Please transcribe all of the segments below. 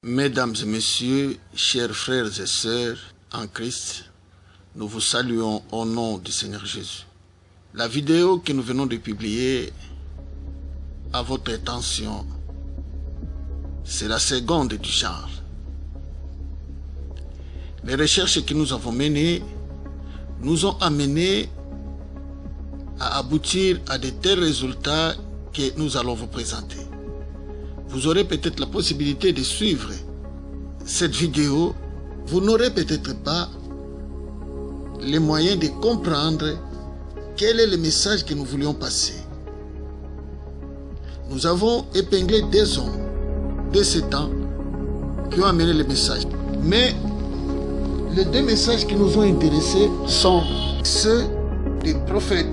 Mesdames et messieurs, chers frères et sœurs en Christ, nous vous saluons au nom du Seigneur Jésus. La vidéo que nous venons de publier à votre attention, c'est la seconde du genre. Les recherches que nous avons menées nous ont amenés à aboutir à de tels résultats que nous allons vous présenter. Vous aurez peut-être la possibilité de suivre cette vidéo. Vous n'aurez peut-être pas les moyens de comprendre quel est le message que nous voulions passer. Nous avons épinglé des hommes de ce temps qui ont amené le message. Mais les deux messages qui nous ont intéressés sont ceux du prophète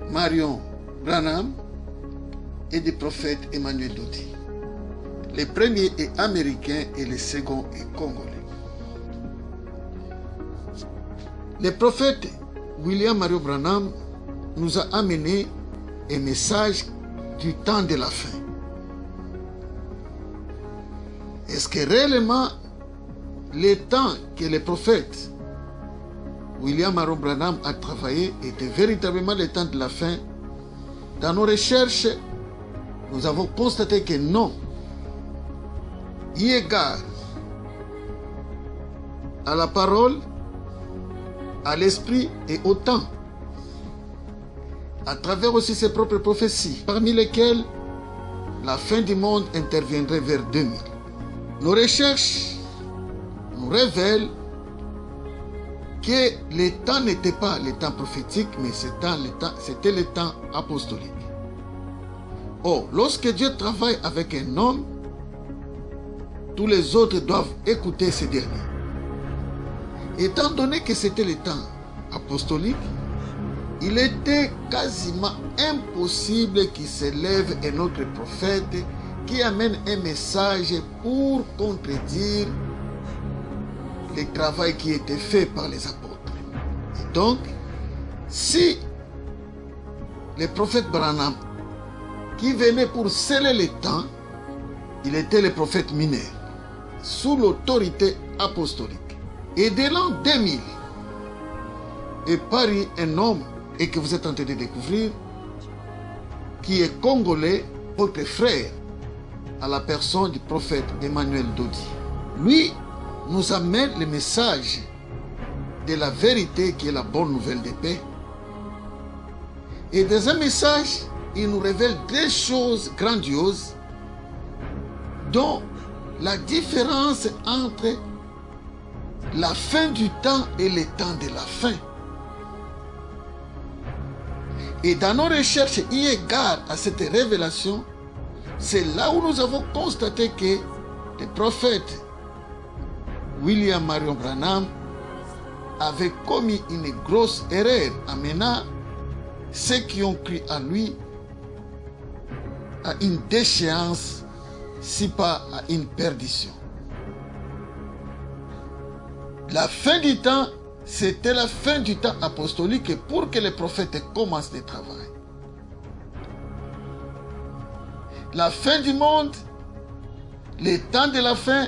Marion Branham et du prophète Emmanuel Dodi. Le premier est américain et le second est congolais. Le prophète William Marion Branham nous a amené un message du temps de la fin. Est-ce que réellement le temps que le prophète William Marion Branham a travaillé était véritablement le temps de la fin? Dans nos recherches, nous avons constaté que non. Eu égard à la parole, à l'esprit et au temps, à travers aussi ses propres prophéties, parmi lesquelles la fin du monde interviendrait vers 2000. Nos recherches nous révèlent que le temps n'était pas le temps prophétique, mais c'était le temps apostolique. Or, lorsque Dieu travaille avec un homme, tous les autres doivent écouter ce dernier. Étant donné que c'était le temps apostolique, il était quasiment impossible qu'il s'élève un autre prophète qui amène un message pour contredire le travail qui était fait par les apôtres. Et donc, si le prophète Branham, qui venait pour sceller les temps, il était le prophète mineur, sous l'autorité apostolique. Et dès l'an 2000, est paru un homme, et que vous êtes en train de découvrir, qui est congolais, votre frère, à la personne du prophète Emmanuel Dodi. Lui nous amène le message de la vérité qui est la bonne nouvelle de paix. Et dans un message, il nous révèle des choses grandioses, dont la différence entre la fin du temps et le temps de la fin. Et dans nos recherches, eu égard à cette révélation, c'est là où nous avons constaté que le prophète William Marion Branham avait commis une grosse erreur, amenant ceux qui ont cru en lui à une déchéance, si pas à une perdition. La fin du temps, c'était la fin du temps apostolique pour que les prophètes commencent le travail. La fin du monde, les temps de la fin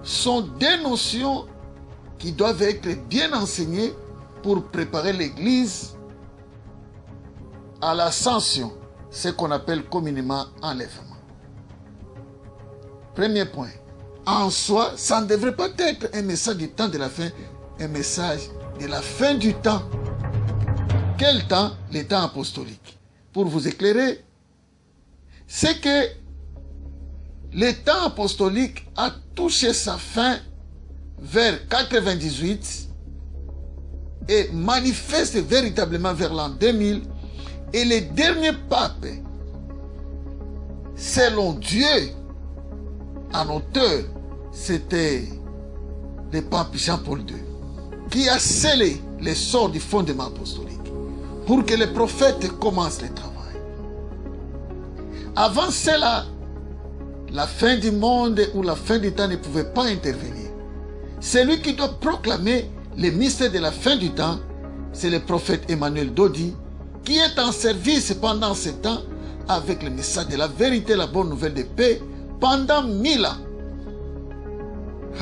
sont des notions qui doivent être bien enseignées pour préparer l'Église à l'ascension, ce qu'on appelle communément enlèvement. Premier point. En soi, ça ne devrait pas être un message du temps de la fin, un message de la fin du temps. Quel temps? Le temps apostolique. Pour vous éclairer, c'est que le temps apostolique a touché sa fin vers 98 et manifeste véritablement vers l'an 2000. Et le dernier pape, selon Dieu, en auteur, c'était le pape Jean-Paul II, qui a scellé les sorts du fondement apostolique pour que les prophètes commencent le travail. Avant cela, la fin du monde ou la fin du temps ne pouvait pas intervenir. Celui qui doit proclamer le mystère de la fin du temps, c'est le prophète Emmanuel Dodi, qui est en service pendant ce temps avec le message de la vérité, la bonne nouvelle de paix, pendant 1000 ans.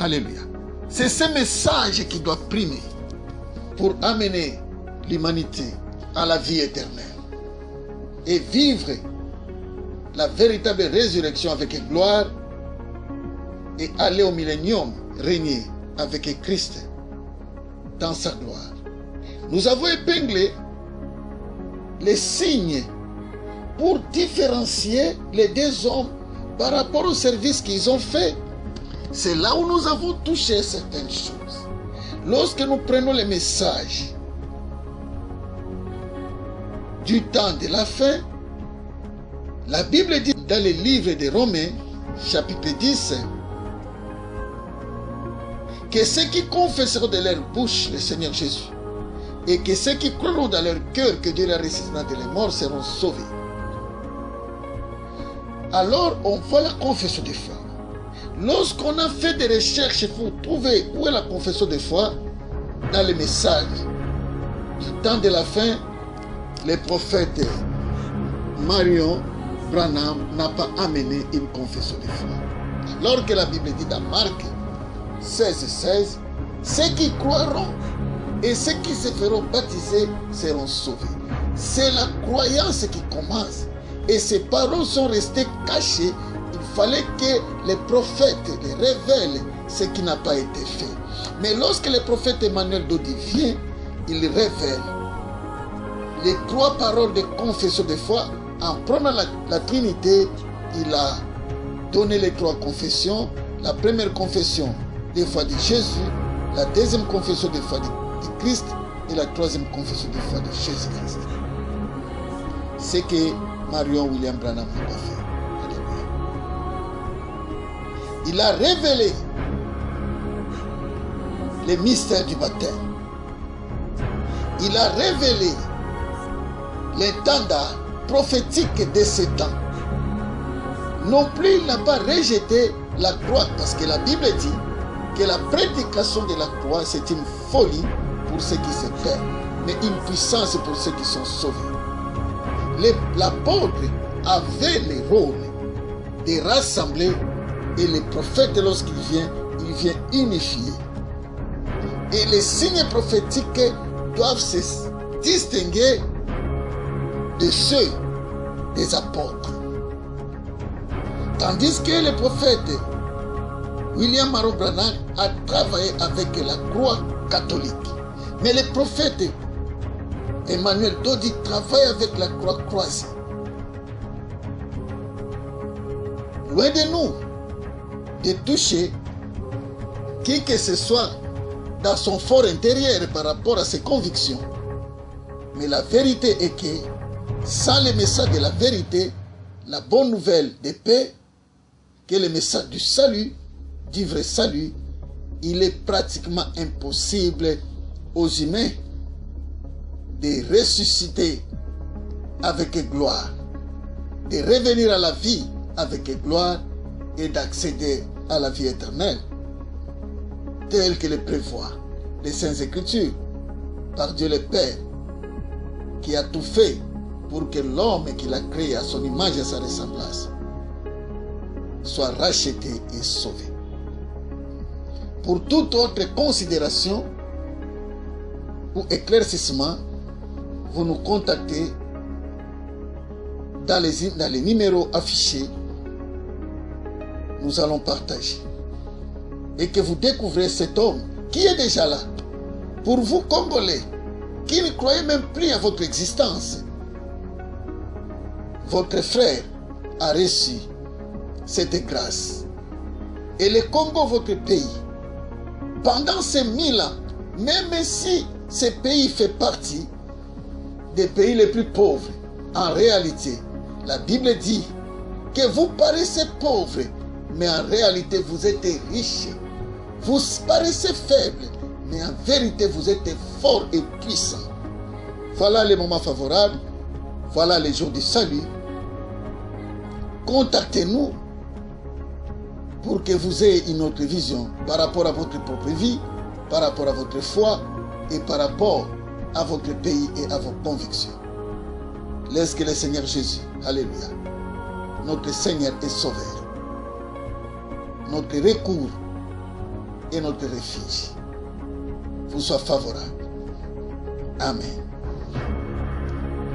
Alléluia. C'est ce message qui doit primer pour amener l'humanité à la vie éternelle et vivre la véritable résurrection avec gloire et aller au millénium régner avec Christ dans sa gloire. Nous avons épinglé les signes pour différencier les deux hommes par rapport au service qu'ils ont fait. C'est là où nous avons touché certaines choses. Lorsque nous prenons les messages du temps de la fin, la Bible dit dans le livre de Romains, chapitre 10, que ceux qui confesseront de leur bouche le Seigneur Jésus et que ceux qui croiront dans leur cœur que Dieu l'a ressuscité de les morts seront sauvés. Alors on voit la confession de foi. Lorsqu'on a fait des recherches pour trouver où est la confession de foi, dans les messages du temps de la fin, le prophète Marion Branham n'a pas amené une confession de foi. Alors que la Bible dit dans Marc 16, ceux qui croiront et ceux qui se feront baptiser seront sauvés. C'est la croyance qui commence. Et ces paroles sont restées cachées. Il fallait que les prophètes les révèlent ce qui n'a pas été fait. Mais lorsque le prophète Emmanuel Dodi vient, il révèle les trois paroles de confession de foi. En prenant la Trinité, il a donné les trois confessions. La première confession de foi de Jésus, la deuxième confession de foi de Christ et la troisième confession de foi de Jésus-Christ. C'est que Marion William Branham n'a pas fait. Il a révélé les mystères du baptême. Il a révélé l'étendard prophétique de ce temps. Non plus, il n'a pas rejeté la croix, parce que la Bible dit que la prédication de la croix, c'est une folie pour ceux qui se perdent, mais une puissance pour ceux qui sont sauvés. L'apôtre avait le rôle de rassembler, et les prophètes, lorsqu'il vient unifier. Et les signes prophétiques doivent se distinguer de ceux des apôtres. Tandis que le prophète William Marion Branham a travaillé avec la croix catholique. Mais le prophète Emmanuel Dodi travaille avec la croix croisée. Loin de nous de toucher qui que ce soit dans son fort intérieur par rapport à ses convictions. Mais la vérité est que sans le message de la vérité, la bonne nouvelle de paix, que le message du salut, du vrai salut, il est pratiquement impossible aux humains de ressusciter avec gloire, de revenir à la vie avec gloire et d'accéder à la vie éternelle, tel que le prévoit les Saintes Écritures, par Dieu le Père, qui a tout fait pour que l'homme qu'il a créé à son image et à sa ressemblance soit racheté et sauvé. Pour toute autre considération ou éclaircissement, vous nous contactez dans les numéros affichés. Nous allons partager. Et que vous découvrez cet homme qui est déjà là. Pour vous, Congolais, qui ne croyez même plus à votre existence, votre frère a reçu cette grâce. Et le Congo, votre pays, pendant ces 1000 ans, même si ce pays fait partie des pays les plus pauvres, en réalité, la Bible dit que vous paraissez pauvres, mais en réalité, vous êtes riches. Vous paraissez faibles, mais en vérité, vous êtes forts et puissants. Voilà les moments favorables. Voilà les jours du salut. Contactez-nous pour que vous ayez une autre vision par rapport à votre propre vie, par rapport à votre foi et par rapport à votre pays et à vos convictions. Laisse que le Seigneur Jésus, alléluia, notre Seigneur et Sauveur, notre recours et notre refuge vous soit favorable. Amen.